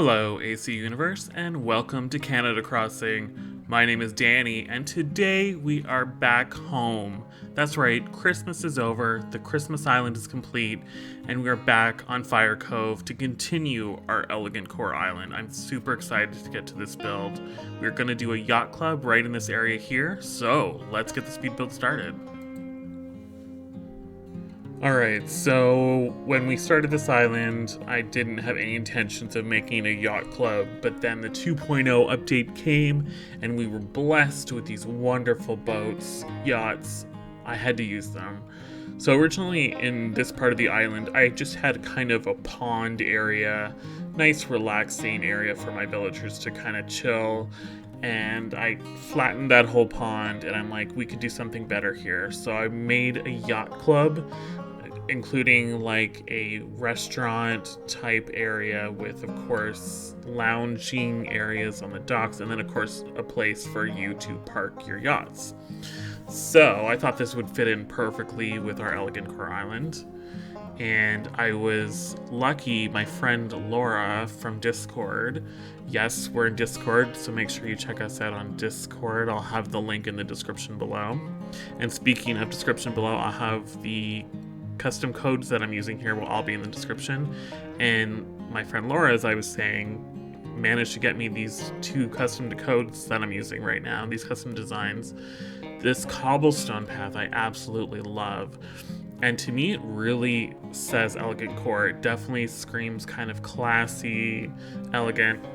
Hello, AC Universe, and welcome to Canada Crossing. My name is Danny, and today we are back home. That's right, Christmas is over, the Christmas Island is complete, and we are back on Fire Cove to continue our ElegantCore Island. I'm super excited to get to this build. We're going to do a Yacht Club right in this area here, so let's get the speed build started. Alright, so when we started this island, I didn't have any intentions of making a yacht club, but then the 2.0 update came and we were blessed with these wonderful boats, yachts. I had to use them. So originally in this part of the island, I just had kind of a pond area, nice relaxing area for my villagers to kind of chill. And I flattened that whole pond and I'm like, we could do something better here. So I made a yacht club, including like a restaurant type area with, of course, lounging areas on the docks, and then of course a place for you to park your yachts. So I thought this would fit in perfectly with our ElegantCore Island. And I was lucky, my friend Laura from Discord, yes, we're in Discord, so make sure you check us out on Discord. I'll have the link in the description below. And speaking of description below, I'll have the custom codes that I'm using here will all be in the description. And my friend Laura, as I was saying, managed to get me these two custom codes that I'm using right now, these custom designs. This CobbleStone Path I absolutely love. And to me, it really says ElegantCore. It definitely screams kind of classy, elegant.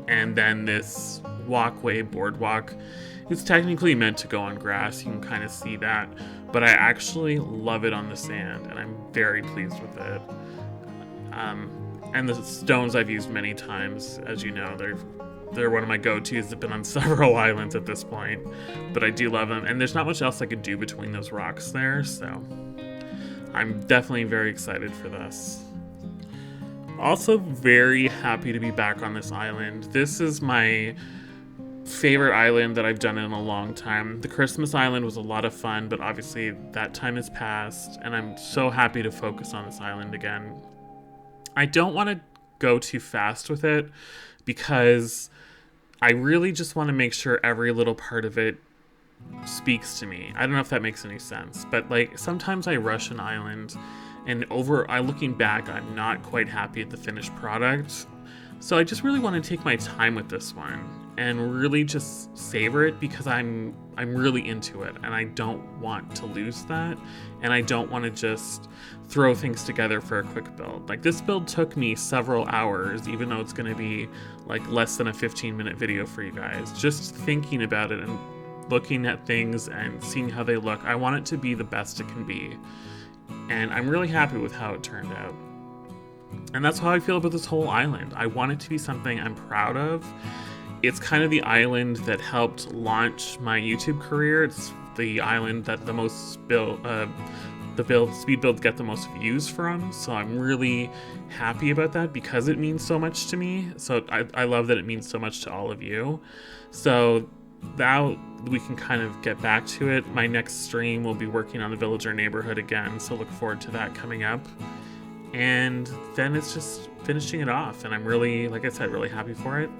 And then this walkway, boardwalk, it's technically meant to go on grass. You can kind of see that. But I actually love it on the sand, and I'm very pleased with it. And the stones I've used many times, as you know, they're one of my go-tos. They've been on several islands at this point, but I do love them. And there's not much else I could do between those rocks there, so I'm definitely very excited for this. Also very happy to be back on this island. This is my favorite island that I've done in a long time. The Christmas Island was a lot of fun, but obviously that time has passed, and I'm so happy to focus on this island again. I don't want to go too fast with it because I really just want to make sure every little part of it speaks to me. I don't know if that makes any sense, but like sometimes I rush an island and looking back, I'm not quite happy at the finished product. So I just really want to take my time with this one and really just savor it because I'm really into it and I don't want to lose that, and I don't want to just throw things together for a quick build. Like this build took me several hours, even though it's going to be like less than a 15-minute video for you guys. Just thinking about it and looking at things and seeing how they look, I want it to be the best it can be. And I'm really happy with how it turned out. And that's how I feel about this whole island. I want it to be something I'm proud of. It's kind of the island that helped launch my YouTube career. It's the island that the speed builds get the most views from. So I'm really happy about that because it means so much to me. So I love that it means so much to all of you. So now we can kind of get back to it. My next stream will be working on the villager neighborhood again. So look forward to that coming up. And then it's just finishing it off. And I'm really, like I said, really happy for it.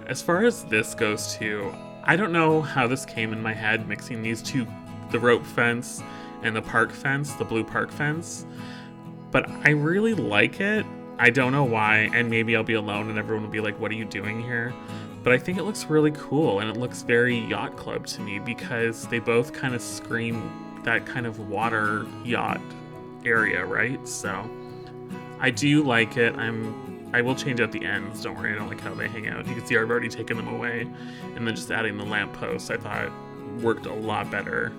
As far as this goes too, I don't know how this came in my head, mixing these two, the rope fence and the park fence, the blue park fence. But I really like it. I don't know why, and maybe I'll be alone and everyone will be like, what are you doing here? But I think it looks really cool, and it looks very Yacht Club to me because they both kind of scream that kind of water yacht area, right? So I do like it. I will change out the ends, don't worry, I don't like how they hang out. You can see I've already taken them away, and then just adding the lampposts I thought worked a lot better.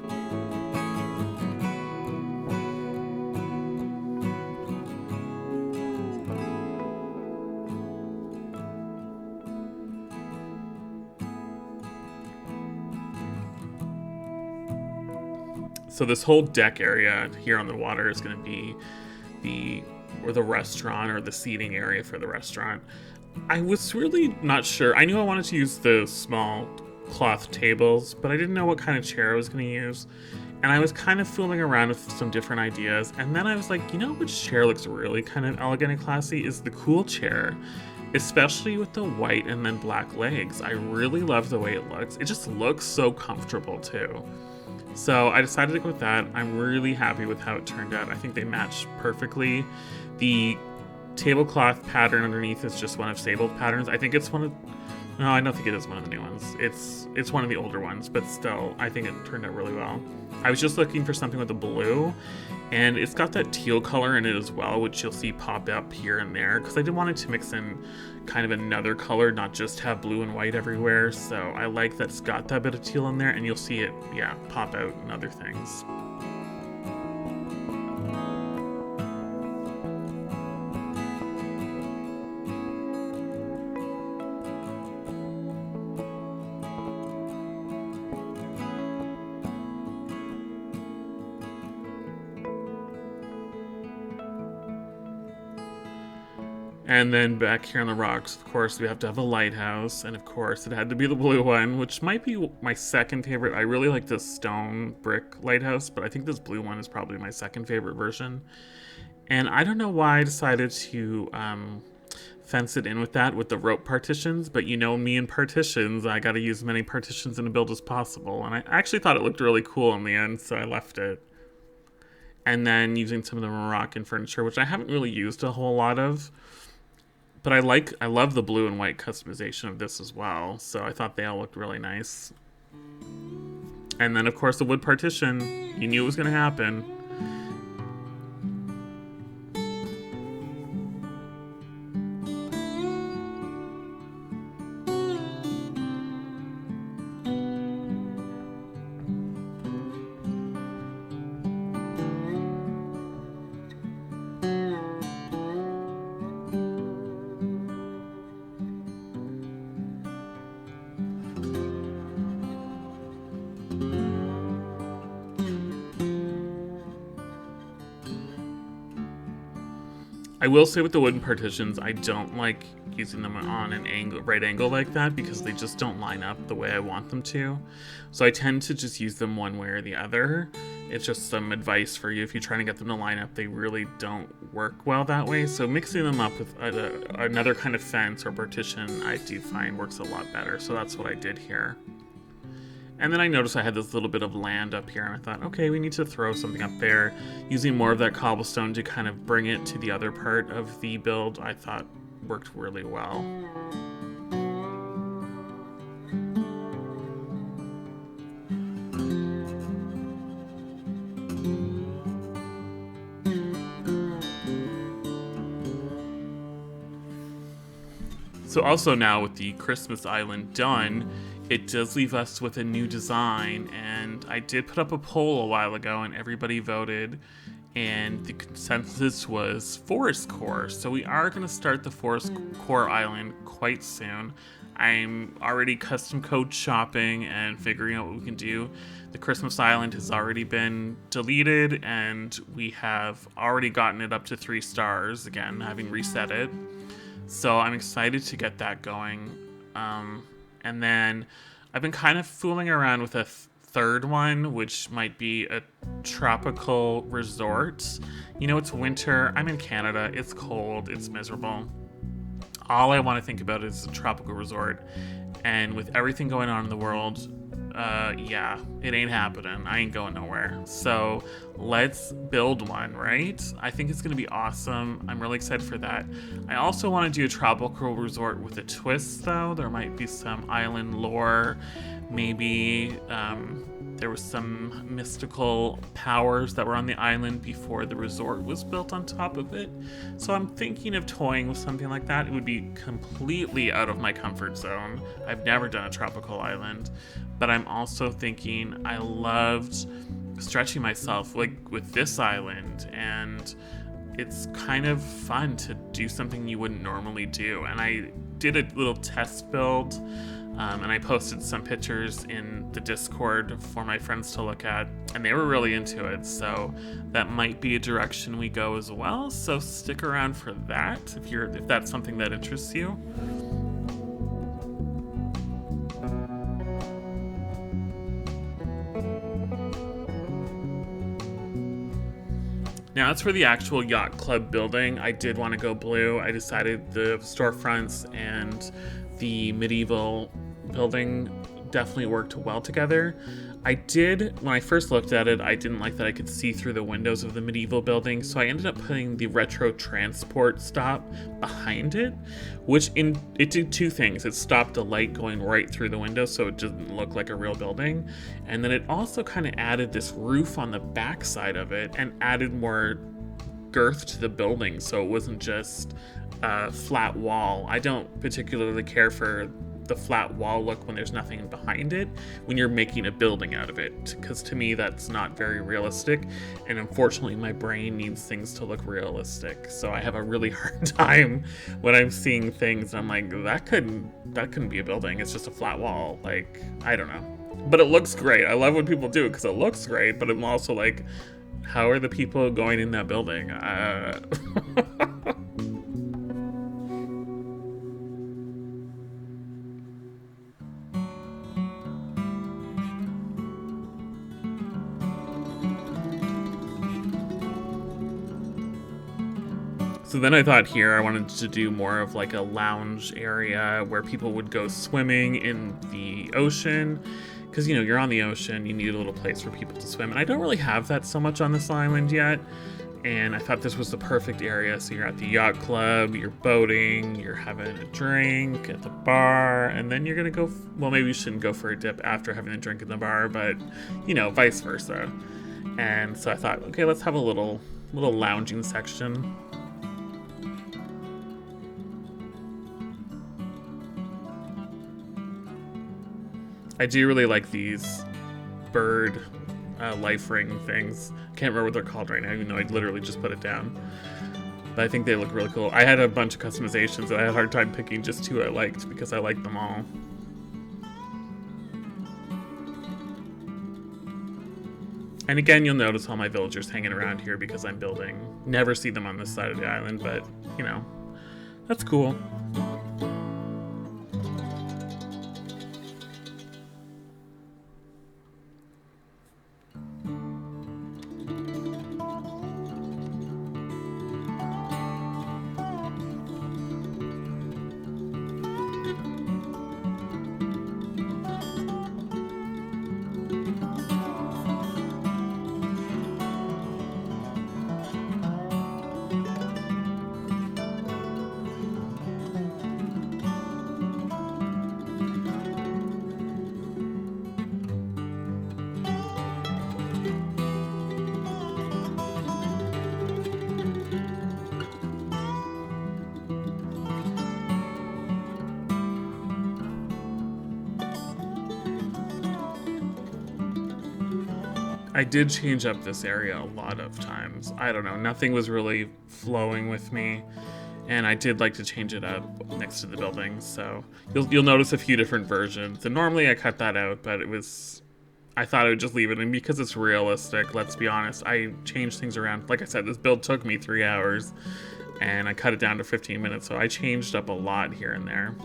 So this whole deck area here on the water is going to be the restaurant or the seating area for the restaurant. I was really not sure. I knew I wanted to use the small cloth tables, but I didn't know what kind of chair I was going to use. And I was kind of fooling around with some different ideas, and then I was like, you know which chair looks really kind of elegant and classy is the cool chair, especially with the white and then black legs. I really love the way it looks. It just looks so comfortable too. So I decided to go with that. I'm really happy with how it turned out. I think they match perfectly. The tablecloth pattern underneath is just one of Sable's patterns. I think it's one of... No, I don't think it is one of the new ones. It's one of the older ones, but still, I think it turned out really well. I was just looking for something with a blue, and it's got that teal color in it as well, which you'll see pop up here and there, because I did want it to mix in kind of another color, not just have blue and white everywhere. So I like that it's got that bit of teal in there, and you'll see it, yeah, pop out in other things. And then back here on the rocks, of course, we have to have a lighthouse. And of course, it had to be the blue one, which might be my second favorite. I really like this stone brick lighthouse, but I think this blue one is probably my second favorite version. And I don't know why I decided to fence it in with that, with the rope partitions. But you know me and partitions, I got to use as many partitions in a build as possible. And I actually thought it looked really cool in the end, so I left it. And then using some of the Moroccan furniture, which I haven't really used a whole lot of. But I love the blue and white customization of this as well, so I thought they all looked really nice. And then, of course, the wood partition. You knew it was going to happen. I will say with the wooden partitions, I don't like using them on an angle, right angle like that, because they just don't line up the way I want them to. So I tend to just use them one way or the other. It's just some advice for you. If you're trying to get them to line up, they really don't work well that way. So mixing them up with another kind of fence or partition, I do find works a lot better. So that's what I did here. And then I noticed I had this little bit of land up here, and I thought, okay, we need to throw something up there. Using more of that cobblestone to kind of bring it to the other part of the build, I thought worked really well. So also now with the Christmas Island done, it does leave us with a new design, and I did put up a poll a while ago and everybody voted, and the consensus was Forest Core. So we are going to start the Forest Core Island quite soon. I'm already custom code shopping and figuring out what we can do. The Christmas Island has already been deleted, and we have already gotten it up to 3 stars, again, having reset it. So I'm excited to get that going. And then I've been kind of fooling around with a third one, which might be a tropical resort. You know, it's winter. I'm in Canada. It's cold. It's miserable. All I want to think about is a tropical resort. And with everything going on in the world, yeah, it ain't happening. I ain't going nowhere. So let's build one, right? I think it's going to be awesome. I'm really excited for that. I also want to do a tropical resort with a twist, though. There might be some island lore. Maybe there was some mystical powers that were on the island before the resort was built on top of it. So I'm thinking of toying with something like that. It would be completely out of my comfort zone. I've never done a tropical island, but I'm also thinking I loved stretching myself like with this island, and it's kind of fun to do something you wouldn't normally do. And I did a little test build, and I posted some pictures in the Discord for my friends to look at, and they were really into it. So that might be a direction we go as well. So stick around for that if that's something that interests you. Now, as for the actual Yacht Club building, I did want to go blue. I decided the storefronts and the medieval building definitely worked well together. When I first looked at it, I didn't like that I could see through the windows of the medieval building, so I ended up putting the retro transport stop behind it, it did two things. It stopped the light going right through the window, so it didn't look like a real building, and then it also kind of added this roof on the back side of it and added more girth to the building, so it wasn't just a flat wall. I don't particularly care for the flat wall look when there's nothing behind it when you're making a building out of it, because to me that's not very realistic, and unfortunately my brain needs things to look realistic, so I have a really hard time when I'm seeing things and I'm like, that couldn't be a building, it's just a flat wall. Like, I don't know, but it looks great. I love when people do it because it looks great, but I'm also like, how are the people going in that building? So then I thought here I wanted to do more of like a lounge area where people would go swimming in the ocean, because you're on the ocean, you need a little place for people to swim, and I don't really have that so much on this island yet, and I thought this was the perfect area. So you're at the yacht club, you're boating, you're having a drink at the bar, and then you're gonna go, well, maybe you shouldn't go for a dip after having a drink at the bar, but vice versa. And so I thought, okay, let's have a little lounging section. I do really like these bird life ring things. Can't remember what they're called right now, even though I literally just put it down. But I think they look really cool. I had a bunch of customizations and I had a hard time picking just two I liked because I liked them all. And again, you'll notice all my villagers hanging around here because I'm building. Never see them on this side of the island, but that's cool. I did change up this area a lot of times. I don't know, nothing was really flowing with me, and I did like to change it up next to the buildings, so you'll notice a few different versions. And normally I cut that out, but I thought I would just leave it in because it's realistic. Let's be honest, I changed things around. Like I said, this build took me 3 hours, and I cut it down to 15 minutes, so I changed up a lot here and there.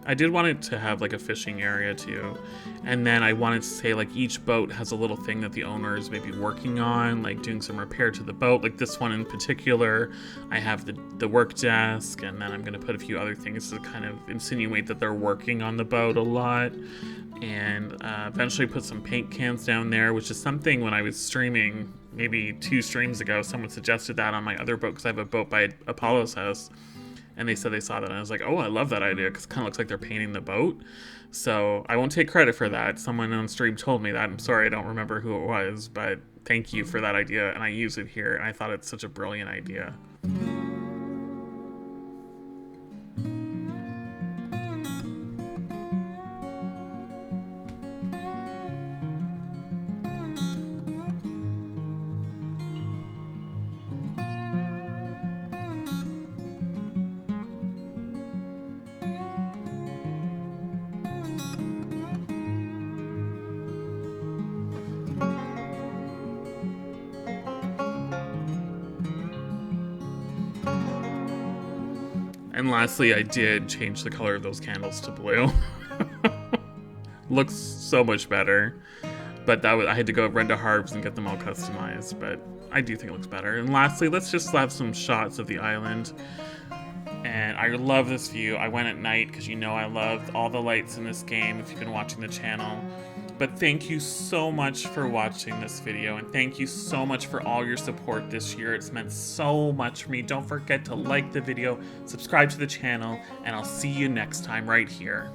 I did want it to have like a fishing area too, and then I wanted to say like each boat has a little thing that the owner is maybe working on, like doing some repair to the boat. Like this one in particular, I have the work desk, and then I'm going to put a few other things to kind of insinuate that they're working on the boat a lot, and eventually put some paint cans down there, which is something when I was streaming maybe 2 streams ago, someone suggested that on my other boat, because I have a boat by Apollo's house. And they said they saw that, and I was like, oh, I love that idea, because it kind of looks like they're painting the boat. So I won't take credit for that. Someone on stream told me that. I'm sorry, I don't remember who it was, but thank you for that idea, and I use it here, and I thought it's such a brilliant idea. And lastly, I did change the color of those candles to blue. looks so much better. But I had to go rent a Harbs and get them all customized, but I do think it looks better. And lastly, let's just have some shots of the island. And I love this view. I went at night because you know I loved all the lights in this game if you've been watching the channel. But thank you so much for watching this video, and thank you so much for all your support this year. It's meant so much for me. Don't forget to like the video, subscribe to the channel, and I'll see you next time right here.